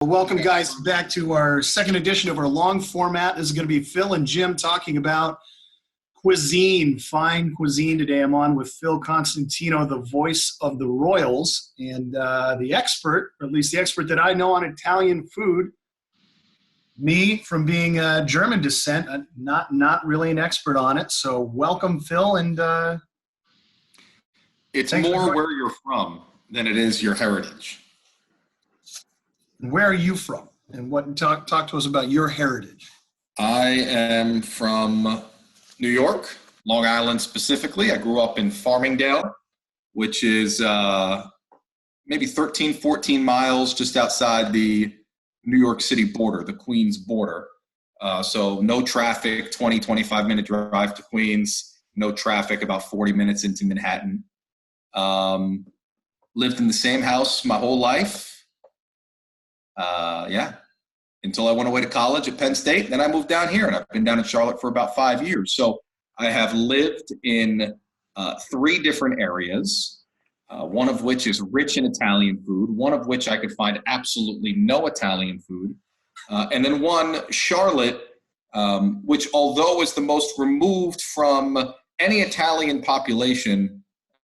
Well, welcome, guys, back to our second edition of our long format. This is going to be Phil and Jim talking about cuisine, fine cuisine. Today I'm on with Phil Constantino, the voice of the Royals, and the expert, or at least the expert that I know on Italian food. Me, from being German descent, not really an expert on it. So welcome, Phil, and it's more where you're from than it is your heritage. Where are you from? And what talk to us about your heritage. I am from New York, Long Island specifically. I grew up in Farmingdale, which is maybe 13, 14 miles just outside the New York City border, the Queens border. So no traffic, 20, 25-minute drive to Queens, no traffic, about 40 minutes into Manhattan. Lived in the same house my whole life. Until I went away to college at Penn State. Then I moved down here, and I've been down in Charlotte for about 5 years. So I have lived in 3 different areas, one of which is rich in Italian food, one of which I could find absolutely no Italian food, and then one, Charlotte, which although is the most removed from any Italian population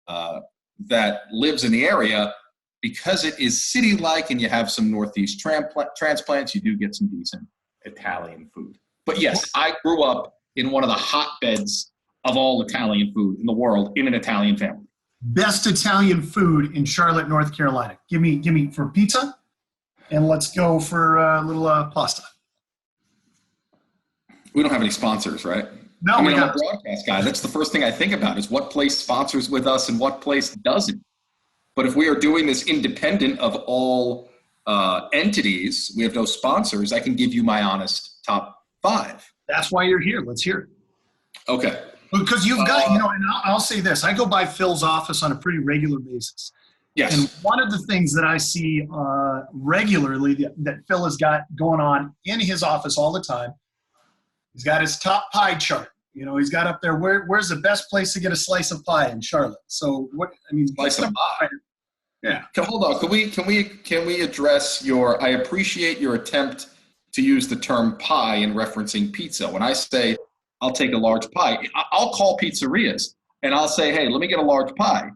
that lives in the area, because it is city-like and you have some Northeast transplants, you do get some decent Italian food. But yes, I grew up in one of the hotbeds of all Italian food in the world in an Italian family. Best Italian food in Charlotte, North Carolina. Give me for pizza, and let's go for a little pasta. We don't have any sponsors, right? No, I'm a broadcast guy. That's the first thing I think about is what place sponsors with us and what place doesn't. But if we are doing this independent of all entities, we have no sponsors, I can give you my honest top 5. That's why you're here. Let's hear it. Okay. Because you've got, and I'll say this. I go by Phil's office on a pretty regular basis. Yes. And one of the things that I see regularly that Phil has got going on in his office all the time, he's got his top pie chart. He's got up there, where's the best place to get a slice of pie in Charlotte? So slice of pie. Yeah. Hold on. Can we address I appreciate your attempt to use the term pie in referencing pizza. When I say I'll take a large pie, I'll call pizzerias and I'll say, hey, let me get a large pie.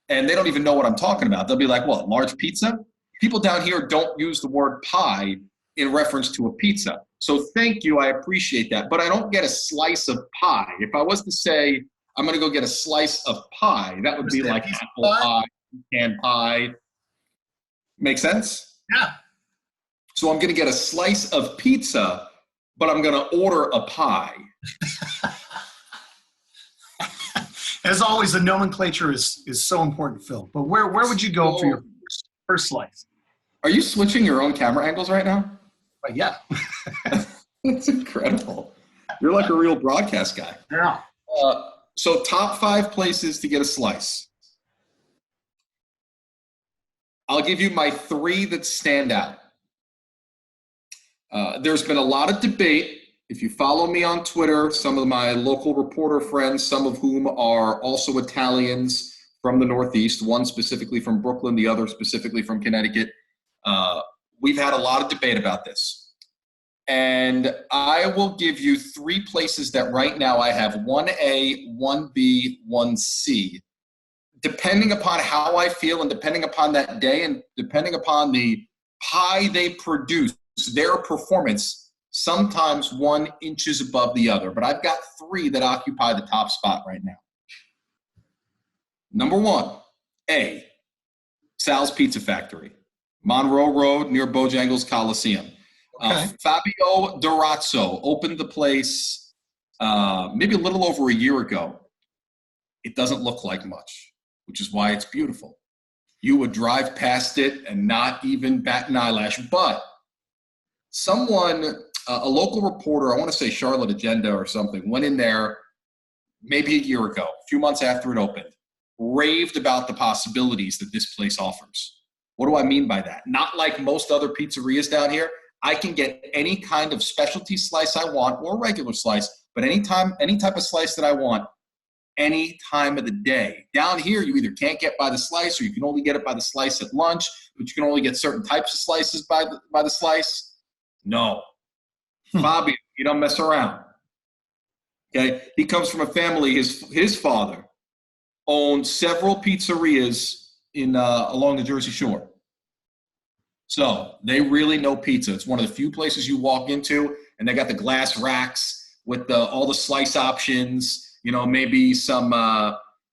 And they don't even know what I'm talking about. They'll be like, what, large pizza? People down here don't use the word pie in reference to a pizza. So thank you, I appreciate that. But I don't get a slice of pie. If I was to say, I'm going to go get a slice of pie, that would be like apple pie, canned pie. Make sense? Yeah. So I'm going to get a slice of pizza, but I'm going to order a pie. As always, the nomenclature is so important, Phil. But where would you go for your first slice? Are you switching your own camera angles right now? Yeah. That's incredible. You're like a real broadcast guy. Yeah. So top 5 places to get a slice. I'll give you my 3 that stand out. There's been a lot of debate. If you follow me on Twitter, some of my local reporter friends, some of whom are also Italians from the Northeast, one specifically from Brooklyn, the other specifically from Connecticut, we've had a lot of debate about this. And I will give you 3 places that right now I have 1A, 1B, 1C. Depending upon how I feel and depending upon that day and depending upon the pie they produce, their performance, sometimes one inches above the other. But I've got 3 that occupy the top spot right now. Number 1, A, Sal's Pizza Factory. Monroe Road near Bojangles Coliseum. Okay. Fabio Durazzo opened the place maybe a little over a year ago. It doesn't look like much, which is why it's beautiful. You would drive past it and not even bat an eyelash. But someone, a local reporter, I want to say Charlotte Agenda or something, went in there maybe a year ago, a few months after it opened, raved about the possibilities that this place offers. What do I mean by that? Not like most other pizzerias down here. I can get any kind of specialty slice I want or regular slice, but any type of slice that I want any time of the day. Down here, you either can't get by the slice or you can only get it by the slice at lunch, but you can only get certain types of slices by the slice. No. Fabio, he don't mess around. Okay? He comes from a family, his father owned several pizzerias along the Jersey Shore. So they really know pizza. It's one of the few places you walk into, and they got the glass racks with all the slice options, maybe some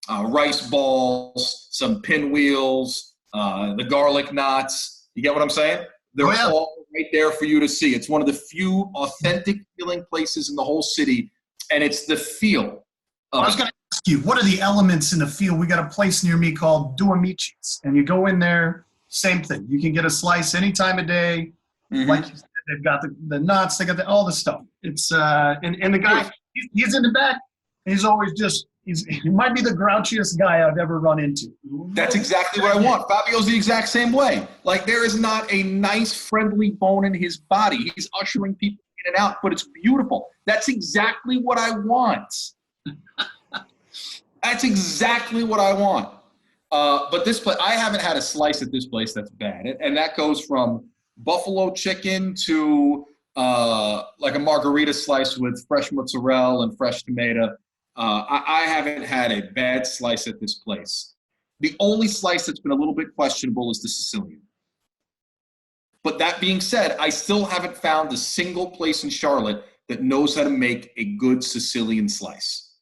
rice balls, some pinwheels, the garlic knots. You get what I'm saying? They're all right there for you to see. It's one of the few authentic feeling places in the whole city, and it's the feel. I was going to ask you, what are the elements in the feel? We got a place near me called Due Amicis, and you go in there, same thing. You can get a slice any time of day. Mm-hmm. Like you said, they've got the nuts, they got all the stuff. It's and the guy, he's in the back. He's always he might be the grouchiest guy I've ever run into. That's exactly what I want. Fabio's the exact same way. Like, there is not a nice, friendly bone in his body. He's ushering people in and out, but it's beautiful. That's exactly what I want. That's exactly what I want. But this place, I haven't had a slice at this place that's bad. And that goes from buffalo chicken to like a margarita slice with fresh mozzarella and fresh tomato. I haven't had a bad slice at this place. The only slice that's been a little bit questionable is the Sicilian. But that being said, I still haven't found a single place in Charlotte that knows how to make a good Sicilian slice.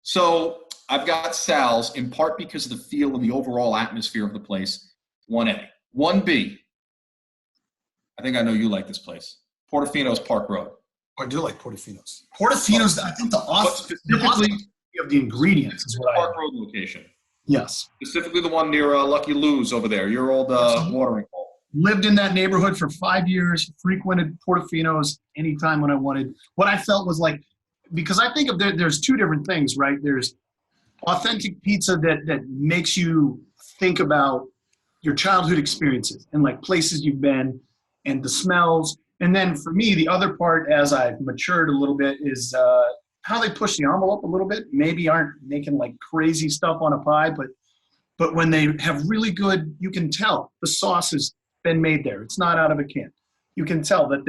So I've got Sal's, in part because of the feel and the overall atmosphere of the place, 1A. 1B, I think I know you like this place, Portofino's Park Road. I do like Portofino's. Portofino's, I think the of the ingredients is what Park Road location. Yes. Specifically the one near Lucky Lou's over there, your old watering hole. Lived in that neighborhood for 5 years, frequented Portofino's anytime when I wanted. What I felt was like, because I think there's two different things, right? There's authentic pizza that makes you think about your childhood experiences and like places you've been and the smells. And then for me, the other part, as I've matured a little bit, is how they push the envelope a little bit. Maybe aren't making like crazy stuff on a pie, but when they have really good, you can tell the sauce has been made there. It's not out of a can. You can tell that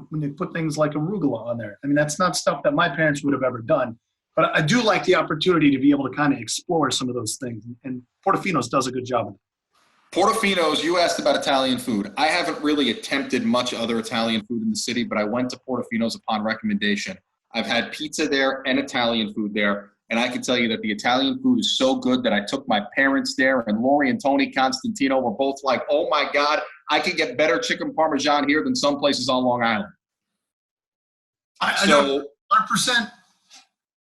when they put things like arugula on there. I mean, that's not stuff that my parents would have ever done. But I do like the opportunity to be able to kind of explore some of those things. And Portofino's does a good job of it. Portofino's, you asked about Italian food. I haven't really attempted much other Italian food in the city, but I went to Portofino's upon recommendation. I've had pizza there and Italian food there. And I can tell you that the Italian food is so good that I took my parents there, and Lori and Tony Constantino were both like, oh my God, I could get better chicken Parmesan here than some places on Long Island. I know 100%.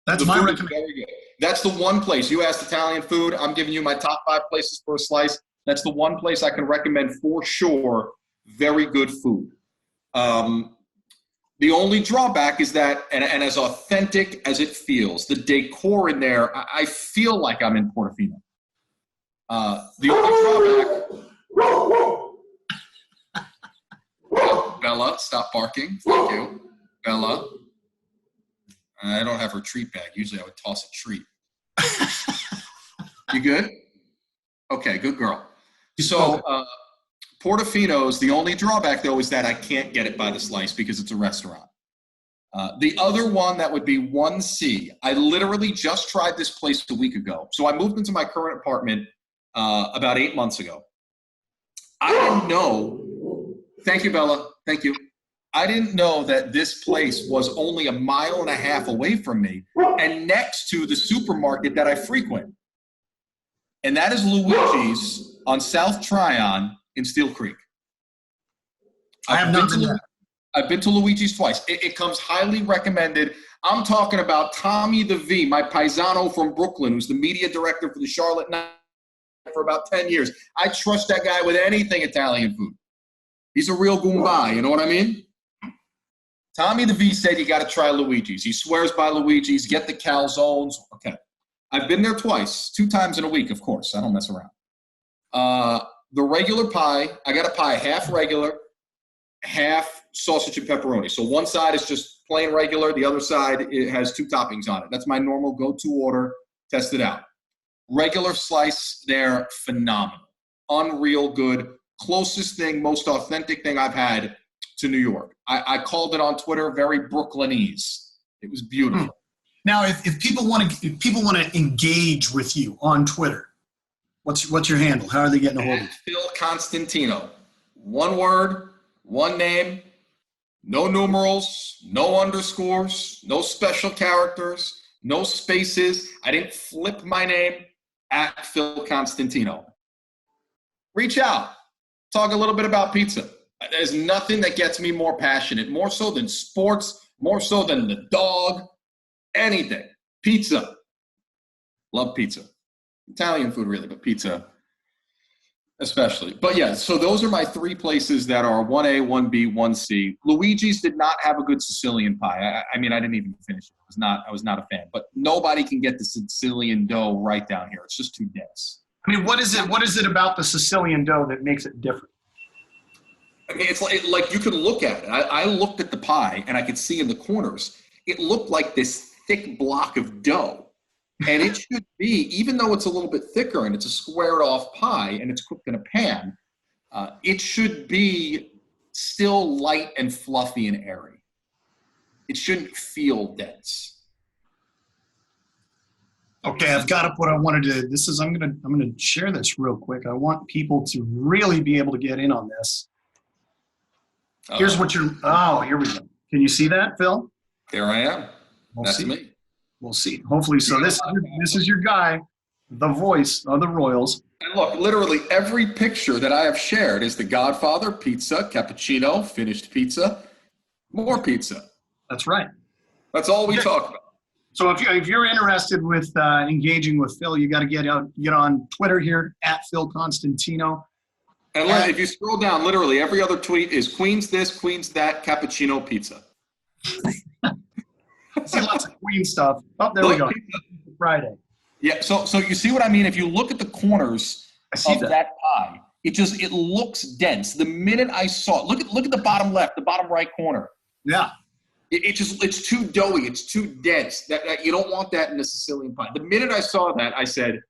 That's my recommendation. That's the one place. You asked Italian food. I'm giving you my top 5 places for a slice. That's the one place I can recommend for sure. Very good food. The only drawback is that, and as authentic as it feels, the decor in there, I feel like I'm in Portofino. The only drawback... Bella, stop barking. Thank you. Bella. I don't have her treat bag. Usually I would toss a treat. You good? Okay, good girl. So Portofino's, the only drawback, though, is that I can't get it by the slice because it's a restaurant. The other one that would be 1C, I literally just tried this place a week ago. So I moved into my current apartment about 8 months ago. I didn't know. Thank you, Bella. Thank you. I didn't know that this place was only 1.5 miles away from me and next to the supermarket that I frequent. And that is Luigi's on South Tryon in Steel Creek. I've been to Luigi's twice. It comes highly recommended. I'm talking about Tommy the V, my paisano from Brooklyn, who's the media director for the Charlotte Night for about 10 years. I trust that guy with anything Italian food. He's a real Goomba, you know what I mean? Tommy the V said you got to try Luigi's. He swears by Luigi's. Get the calzones. Okay. I've been there twice, 2 times in a week, of course. I don't mess around. The regular pie, I got a pie half regular, half sausage and pepperoni. So one side is just plain regular. The other side, it has 2 toppings on it. That's my normal go-to order. Test it out. Regular slice there, phenomenal. Unreal good. Closest thing, most authentic thing I've had to New York. I called it on Twitter very Brooklynese. It was beautiful. Now, if people want to engage with you on Twitter, what's your handle? How are they getting a hold of you? Phil Constantino. One word, one name, no numerals, no underscores, no special characters, no spaces. I didn't flip my name, at Phil Constantino. Reach out. Talk a little bit about pizza. There's nothing that gets me more passionate, more so than sports, more so than the dog, anything. Pizza. Love pizza. Italian food, really, but pizza especially. But yeah, so those are my 3 places that are 1A, 1B, 1C. Luigi's did not have a good Sicilian pie. I mean, I didn't even finish it. I was not a fan. But nobody can get the Sicilian dough right down here. It's just too dense. I mean, what is it about the Sicilian dough that makes it different? I mean, it's like you can look at it. I looked at the pie, and I could see in the corners, it looked like this thick block of dough. And it should be, even though it's a little bit thicker and it's a squared off pie and it's cooked in a pan, it should be still light and fluffy and airy. It shouldn't feel dense. Okay, I've got to put. I wanted to. I'm gonna share this real quick. I want people to really be able to get in on this. Here's what you're. Oh, here we go. Can you see that, Phil? There I am. That's see. me. We'll see. Hopefully, so this is your guy, the voice of the Royals. And look, literally every picture that I have shared is the Godfather Pizza, cappuccino, finished pizza, more pizza. That's right. That's all we talk about. So if you're interested with engaging with Phil, you got to get on Twitter here at Phil Constantino. And if you scroll down, literally every other tweet is Queens this, Queens that, cappuccino pizza. I see lots of Queen stuff. Oh, there we go. Friday. Yeah, so you see what I mean? If you look at the corners of that pie, it looks dense. The minute I saw it, look at the bottom left, the bottom right corner. Yeah. It's too doughy, it's too dense. That you don't want that in a Sicilian pie. The minute I saw that, I said,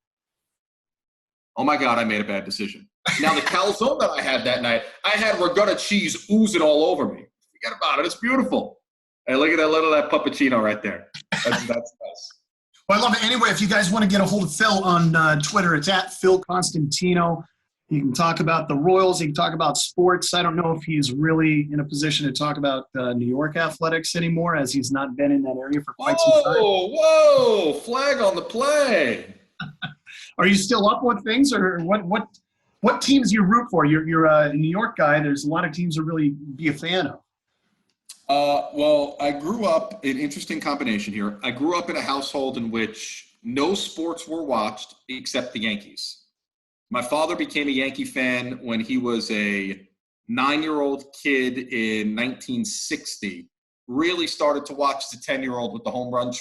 oh my God, I made a bad decision. Now the calzone that I had that night, I had regatta cheese oozing all over me. Forget about it, it's beautiful. Hey, look at that puppuccino right there. That's nice. Well, I love it. Anyway, if you guys want to get a hold of Phil on Twitter, it's at Phil Constantino. You can talk about the Royals. You can talk about sports. I don't know if he's really in a position to talk about New York athletics anymore, as he's not been in that area for quite some time. Whoa, flag on the play. Are you still up with things, or what teams you root for? You're a New York guy. There's a lot of teams to really be a fan of. Well, I grew up, an interesting combination here. I grew up in a household in which no sports were watched except the Yankees. My father became a Yankee fan when he was a 9-year-old kid in 1960. Really started to watch as a 10-year-old with the home run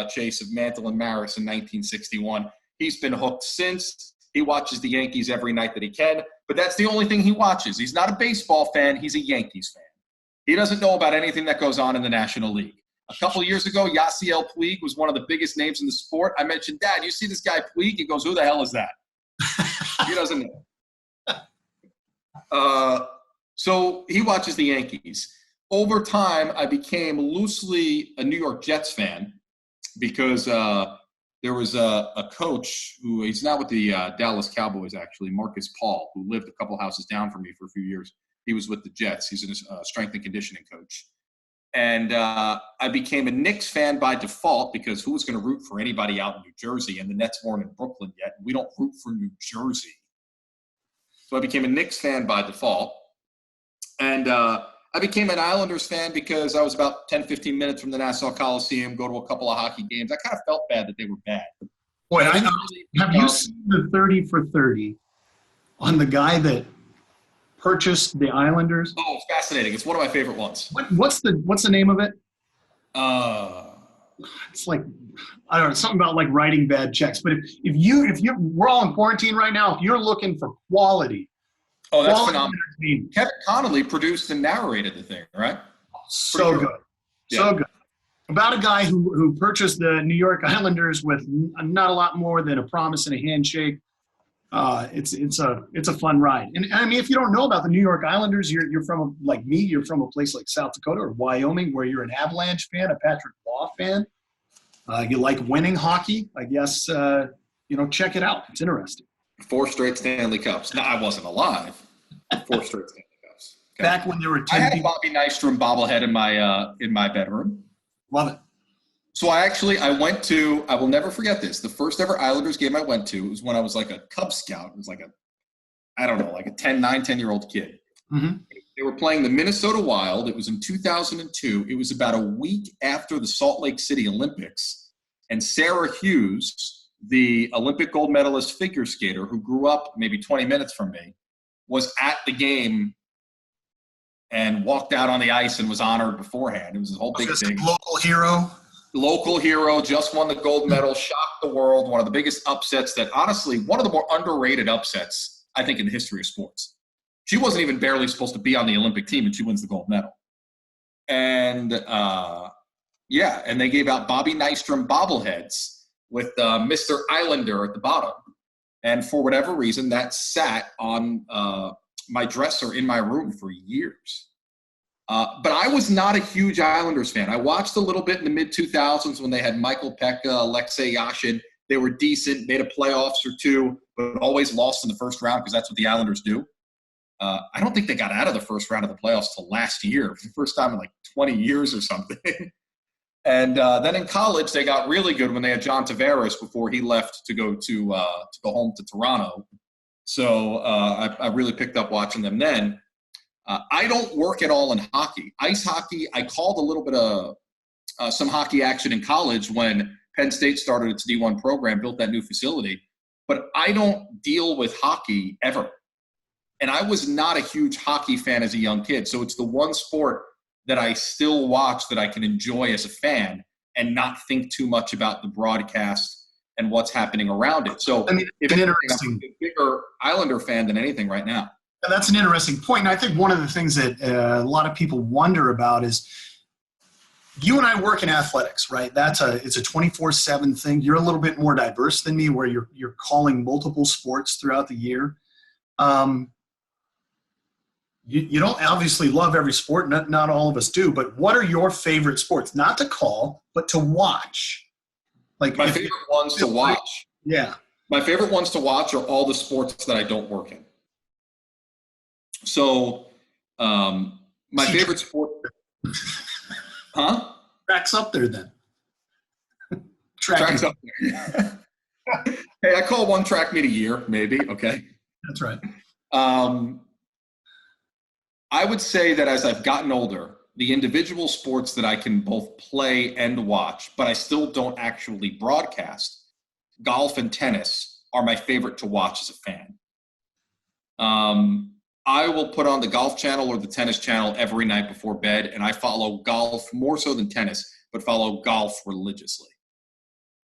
chase of Mantle and Maris in 1961. He's been hooked since. He watches the Yankees every night that he can, but that's the only thing he watches. He's not a baseball fan. He's a Yankees fan. He doesn't know about anything that goes on in the National League. A couple of years ago, Yasiel Puig was one of the biggest names in the sport. I mentioned, Dad, you see this guy Puig? He goes, who the hell is that? He doesn't know. So he watches the Yankees. Over time, I became loosely a New York Jets fan because there was a coach who, he's not with the Dallas Cowboys, actually, Marcus Paul, who lived a couple houses down from me for a few years. He was with the Jets. He's a strength and conditioning coach. And I became a Knicks fan by default because who was going to root for anybody out in New Jersey? And the Nets weren't in Brooklyn yet. We don't root for New Jersey. So I became a Knicks fan by default. And I became an Islanders fan because I was about 10, 15 minutes from the Nassau Coliseum, go to a couple of hockey games. I kind of felt bad that they were bad. Boy, have you seen the 30 for 30 on the guy that purchased the Islanders? Oh, it's fascinating. It's one of my favorite ones. What's the name of it? It's like, I don't know, something about like writing bad checks. But if you we're all in quarantine right now, if you're looking for quality. Oh, that's phenomenal. Kevin Connolly produced and narrated the thing, right? So good. Yeah. So good. About a guy who purchased the New York Islanders with not a lot more than a promise and a handshake. It's a fun ride. And I mean, if you don't know about the New York Islanders, you're from like me. You're from a place like South Dakota or Wyoming, where you're an Avalanche fan, a Patrick Law fan. You like winning hockey, I guess. Check it out. It's interesting. 4 straight Stanley Cups. No, I wasn't alive. 4 straight Stanley Cups. Okay. Back when there were 10 I had a people. Bobby Nystrom bobblehead in my bedroom. Love it. So I went to, I will never forget this. The first ever Islanders game I went to was when I was like a Cub Scout. It was like a 10-year-old kid. Mm-hmm. They were playing the Minnesota Wild. It was in 2002. It was about a week after the Salt Lake City Olympics. And Sarah Hughes, the Olympic gold medalist figure skater who grew up maybe 20 minutes from me, was at the game and walked out on the ice and was honored beforehand. It was a whole big thing. Local hero, just won the gold medal, shocked the world. One of the biggest upsets that, honestly, one of the more underrated upsets, I think, in the history of sports. She wasn't even barely supposed to be on the Olympic team, and she wins the gold medal. And, and they gave out Bobby Nystrom bobbleheads with Mr. Islander at the bottom. And for whatever reason, that sat on my dresser in my room for years. But I was not a huge Islanders fan. I watched a little bit in the mid-2000s when they had Michael Pekka, Alexei Yashin. They were decent, made a playoffs or two, but always lost in the first round because that's what the Islanders do. I don't think they got out of the first round of the playoffs till last year, for the first time in like 20 years or something. And then in college, they got really good when they had John Tavares before he left to go home to Toronto. So I really picked up watching them then. I don't work at all in hockey. Ice hockey, I called a little bit of some hockey action in college when Penn State started its D1 program, built that new facility. But I don't deal with hockey ever. And I was not a huge hockey fan as a young kid. So it's the one sport that I still watch that I can enjoy as a fan and not think too much about the broadcast and what's happening around it. So if anything, I'm a bigger Islander fan than anything right now. And that's an interesting point. And I think one of the things that a lot of people wonder about is you and I work in athletics, right? It's a 24/7 thing. You're a little bit more diverse than me where you're calling multiple sports throughout the year. You don't obviously love every sport. Not all of us do. But what are your favorite sports? Not to call, but to watch. Like my favorite ones to watch. Yeah. My favorite ones to watch are all the sports that I don't work in. So my favorite sport. Huh? Track's up there then. Track's up there. Hey, I call one track meet a year, maybe. Okay. That's right. I would say that as I've gotten older, the individual sports that I can both play and watch, but I still don't actually broadcast, golf and tennis are my favorite to watch as a fan. I will put on the golf channel or the tennis channel every night before bed, and I follow golf more so than tennis, but follow golf religiously.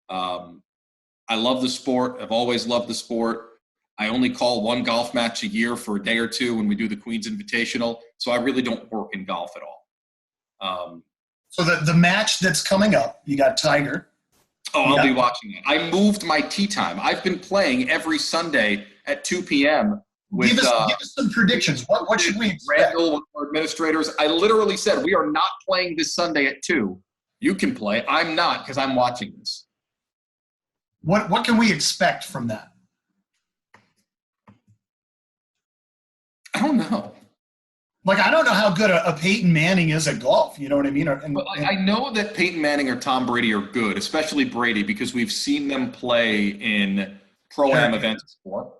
I love the sport. I've always loved the sport. I only call one golf match a year for a day or two when we do the Queen's Invitational, so I really don't work in golf at all. So the match that's coming up, you got Tiger. Oh, I'll be watching it. I moved my tee time. I've been playing every Sunday at 2 p.m. Give us some predictions. What should we expect? Randall, our administrators. I literally said, we are not playing this Sunday at 2. You can play. I'm not because I'm watching this. What can we expect from that? I don't know. Like, I don't know how good a Peyton Manning is at golf. You know what I mean? I know that Peyton Manning or Tom Brady are good, especially Brady, because we've seen them play in pro-am events before.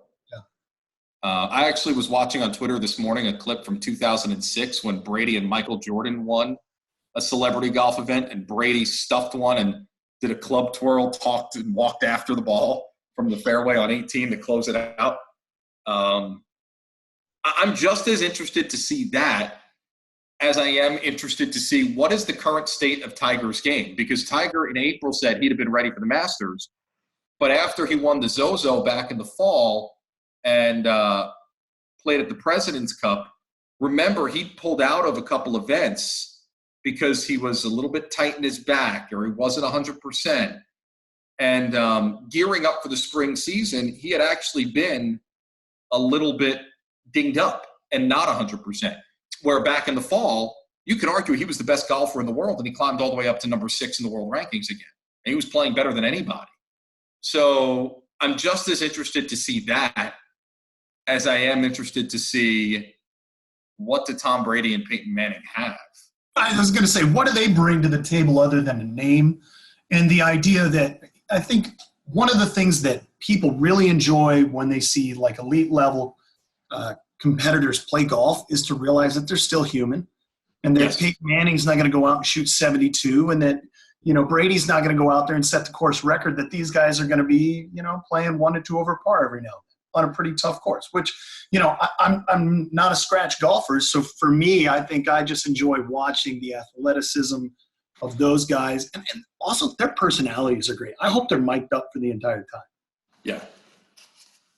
I actually was watching on Twitter this morning a clip from 2006 when Brady and Michael Jordan won a celebrity golf event, and Brady stuffed one and did a club twirl, talked and walked after the ball from the fairway on 18 to close it out. I'm just as interested to see that as I am interested to see what is the current state of Tiger's game, because Tiger in April said he'd have been ready for the Masters, but after he won the Zozo back in the fall and played at the President's Cup, remember, he pulled out of a couple events because he was a little bit tight in his back or he wasn't 100%. And gearing up for the spring season, he had actually been a little bit dinged up and not 100%. Where back in the fall, you could argue he was the best golfer in the world, and he climbed all the way up to number 6 in the world rankings again. And he was playing better than anybody. So I'm just as interested to see that as I am interested to see what do Tom Brady and Peyton Manning have. I was going to say, what do they bring to the table other than a name and the idea that I think one of the things that people really enjoy when they see like elite level competitors play golf is to realize that they're still human and that Yes. Peyton Manning's not going to go out and shoot 72 and that, Brady's not going to go out there and set the course record, that these guys are going to be, playing 1 to 2 over par every now and then on a pretty tough course, which, I'm not a scratch golfer. So for me, I think I just enjoy watching the athleticism of those guys. And also their personalities are great. I hope they're mic'd up for the entire time. Yeah.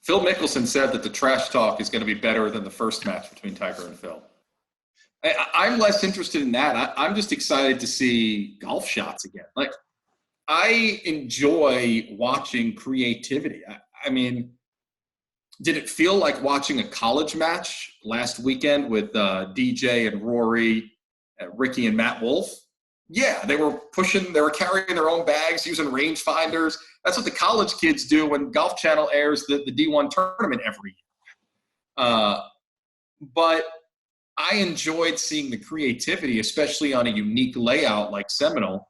Phil Mickelson said that the trash talk is going to be better than the first match between Tiger and Phil. I'm less interested in that. I'm just excited to see golf shots again. Like, I enjoy watching creativity. I mean, did it feel like watching a college match last weekend with DJ and Rory, Ricky and Matt Wolf? Yeah, they were carrying their own bags, using rangefinders. That's what the college kids do when Golf Channel airs the D1 tournament every year. But I enjoyed seeing the creativity, especially on a unique layout like Seminole.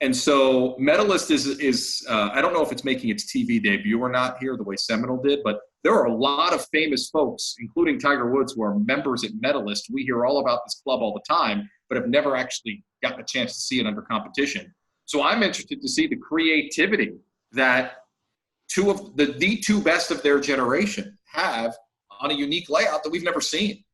And so Medalist is I don't know if it's making its TV debut or not here the way Seminole did, but there are a lot of famous folks, including Tiger Woods, who are members at Medalist. We hear all about this club all the time, but have never actually gotten a chance to see it under competition. So I'm interested to see the creativity that two of the two best of their generation have on a unique layout that we've never seen.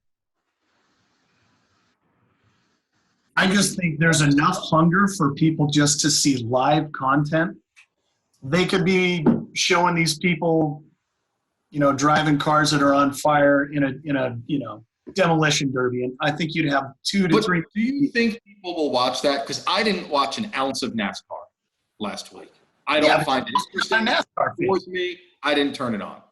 I just think there's enough hunger for people just to see live content. They could be showing these people, driving cars that are on fire in a demolition derby, and I think you'd have 2 to 3. Do you think people will watch that? Because I didn't watch an ounce of NASCAR last week. I don't find it interesting. I'm a NASCAR fan. With me, I didn't turn it on.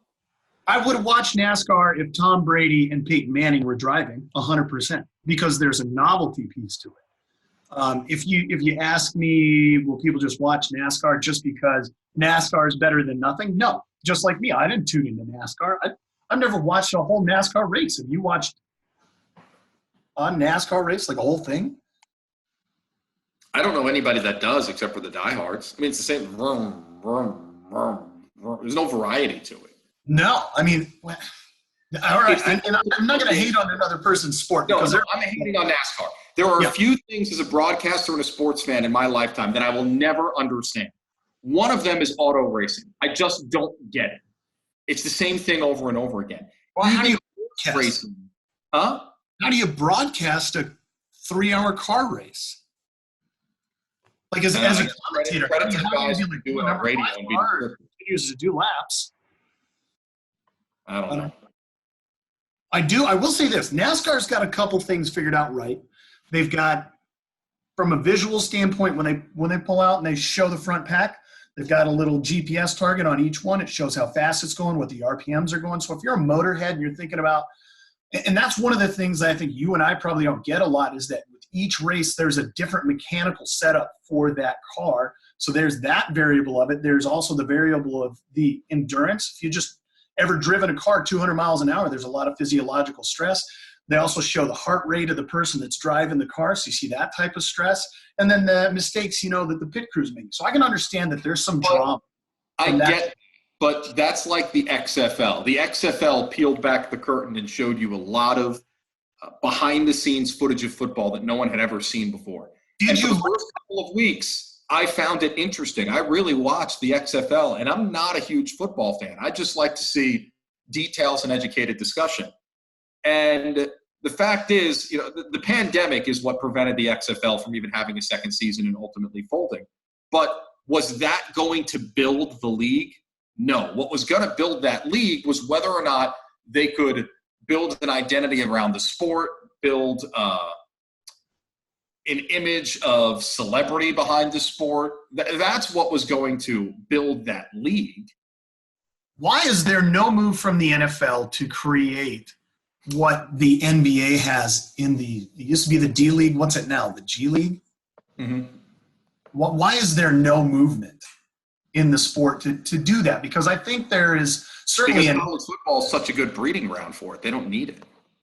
I would have watched NASCAR if Tom Brady and Peyton Manning were driving 100%, because there's a novelty piece to it. If you ask me, will people just watch NASCAR just because NASCAR is better than nothing? No. Just like me, I didn't tune into NASCAR. I've never watched a whole NASCAR race. Have you watched a NASCAR race, like a whole thing? I don't know anybody that does except for the diehards. I mean, it's the same. Vroom, vroom, vroom, vroom. There's no variety to it. No, I mean, all right, and I'm not going to hate on another person's sport. No, because I'm hating on NASCAR. There are a few things as a broadcaster and a sports fan in my lifetime that I will never understand. One of them is auto racing. I just don't get it. It's the same thing over and over again. Well, how do you broadcast racing? Huh? How do you broadcast a 3-hour car race? Like as a commentator, credit to the guys who do it on radio and be continues to do laps. I don't know. I will say this. NASCAR's got a couple things figured out right. They've got, from a visual standpoint, when they pull out and they show the front pack, they've got a little GPS target on each one. It shows how fast it's going, what the RPMs are going. So if you're a motorhead and you're thinking about, and that's one of the things I think you and I probably don't get a lot, is that with each race, there's a different mechanical setup for that car. So there's that variable of it. There's also the variable of the endurance. If you just ever driven a car 200 miles an hour, there's a lot of physiological stress. They also show the heart rate of the person that's driving the car, so you see that type of stress. And then the mistakes, that the pit crew's making. So I can understand that there's some drama. But that's like the XFL. The XFL peeled back the curtain and showed you a lot of behind-the-scenes footage of football that no one had ever seen before. For the first couple of weeks, I found it interesting. I really watched the XFL, and I'm not a huge football fan. I just like to see details and educated discussion. And the fact is, the pandemic is what prevented the XFL from even having a second season and ultimately folding. But was that going to build the league? No. What was going to build that league was whether or not they could build an identity around the sport, build an image of celebrity behind the sport. That's what was going to build that league. Why is there no move from the NFL to create what the NBA has in it used to be the D-League, what's it now, the G-League? Mm-hmm. Why is there no movement in the sport to do that? Because I think there is certainly because college football is such a good breeding ground for it. They don't need it.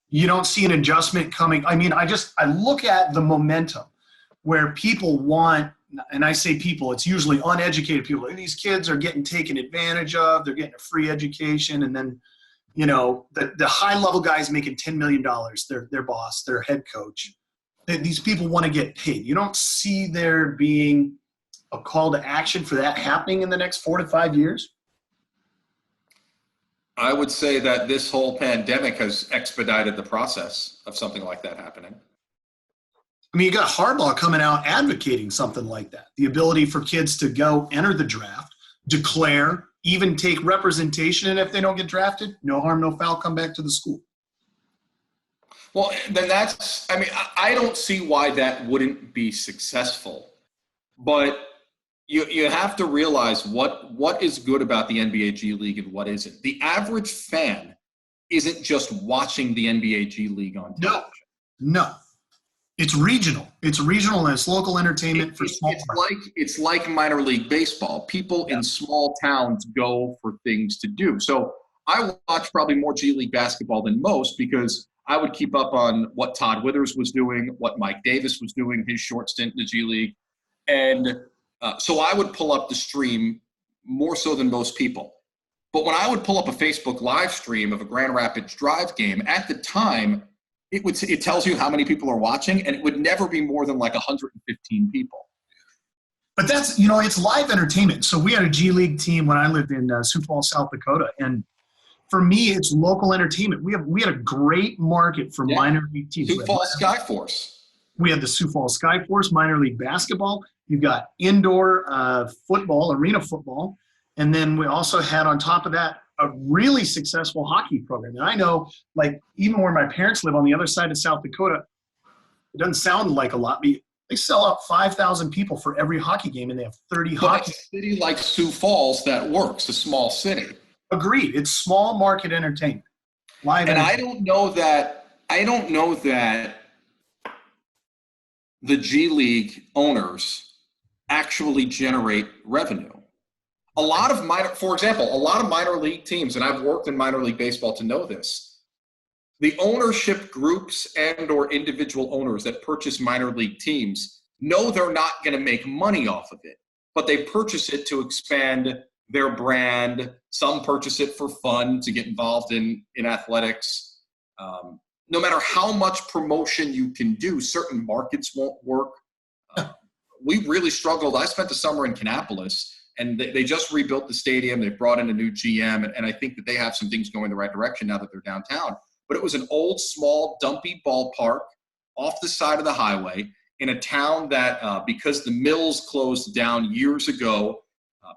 You don't see an adjustment coming. I mean, I look at the momentum where people want, and I say people, it's usually uneducated people. These kids are getting taken advantage of. They're getting a free education. And then, the high-level guys making $10 million, their boss, their head coach. These people want to get paid. You don't see there being a call to action for that happening in the next 4 to 5 years? I would say that this whole pandemic has expedited the process of something like that happening. I mean, you got Harbaugh coming out advocating something like that. The ability for kids to go enter the draft, declare, even take representation, and if they don't get drafted, no harm, no foul, come back to the school. Well, then I don't see why that wouldn't be successful. But you have to realize what is good about the NBA G League and what isn't. The average fan isn't just watching the NBA G League on television. No. It's regional. It's regional and it's local entertainment for small parts. It's like minor league baseball. People in small towns go for things to do. So I watch probably more G League basketball than most because I would keep up on what Todd Withers was doing, what Mike Davis was doing, his short stint in the G League. And so I would pull up the stream more so than most people. But when I would pull up a Facebook live stream of a Grand Rapids Drive game, at the time, it tells you how many people are watching, and it would never be more than like 115 people. But that's, it's live entertainment. So we had a G League team when I lived in Sioux Falls, South Dakota. And for me, it's local entertainment. We had a great market for minor league teams. Sioux Falls Skyforce. We had the Sioux Falls Skyforce, minor league basketball. You've got indoor football, arena football. And then we also had on top of that a really successful hockey program. And I know, like, even where my parents live on the other side of South Dakota, it doesn't sound like a lot, but they sell out 5,000 people for every hockey game, and they have 30 hockey. A city like Sioux Falls, that works, a small city. Agreed. It's small market entertainment. Live and entertainment. I don't know that the G League owners actually generate revenue. A lot of minor league teams, and I've worked in minor league baseball to know this, the ownership groups and or individual owners that purchase minor league teams know they're not going to make money off of it, but they purchase it to expand their brand. Some purchase it for fun, to get involved in athletics. No matter how much promotion you can do, certain markets won't work. We really struggled. I spent the summer in Kannapolis, and they just rebuilt the stadium. They brought in a new GM, and I think that they have some things going the right direction now that they're downtown. But it was an old, small, dumpy ballpark off the side of the highway in a town that, because the mills closed down years ago,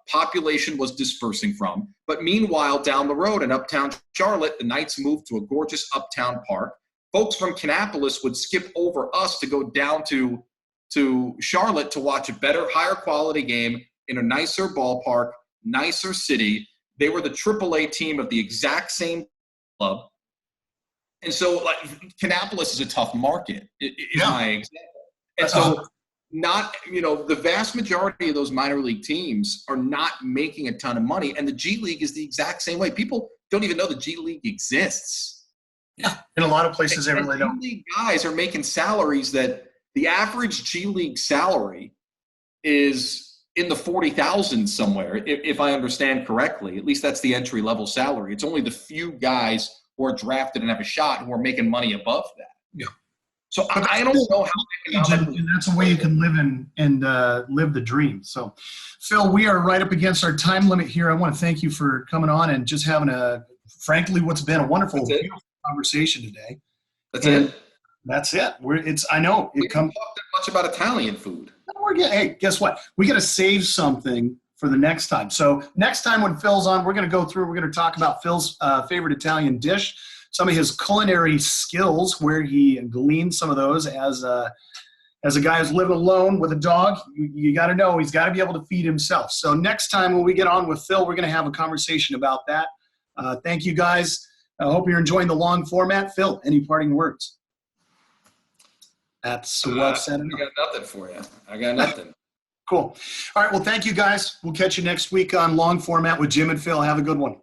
population was dispersing from. But meanwhile, down the road in uptown Charlotte, the Knights moved to a gorgeous uptown park. Folks from Kannapolis would skip over us to go down to Charlotte to watch a better, higher quality game in a nicer ballpark, nicer city. They were the AAA team of the exact same club. And so, like, Kannapolis is a tough market, is my example. And so the vast majority of those minor league teams are not making a ton of money. And the G League is the exact same way. People don't even know the G League exists. Yeah, in a lot of places, they really don't. G League guys are making salaries that the average G League salary is in the 40,000 somewhere, if I understand correctly. At least that's the entry level salary. It's only the few guys who are drafted and have a shot who are making money above that. Yeah. So I don't know how. And that's a way you can live and live the dream. So, Phil, we are right up against our time limit here. I want to thank you for coming on and just having frankly, what's been a wonderful, beautiful conversation today. That's it. That's it. I know we haven't talked that much about Italian food. Hey, guess what? We got to save something for the next time. So next time when Phil's on, we're going to go through. We're going to talk about Phil's favorite Italian dish, some of his culinary skills, where he gleaned some of those as as a guy who's living alone with a dog, you got to know he's got to be able to feed himself. So next time when we get on with Phil, we're going to have a conversation about that. Thank you, guys. I hope you're enjoying the long format. Phil, any parting words? That's well said. I got nothing for you. I got nothing. Cool. All right. Well, thank you, guys. We'll catch you next week on long format with Jim and Phil. Have a good one.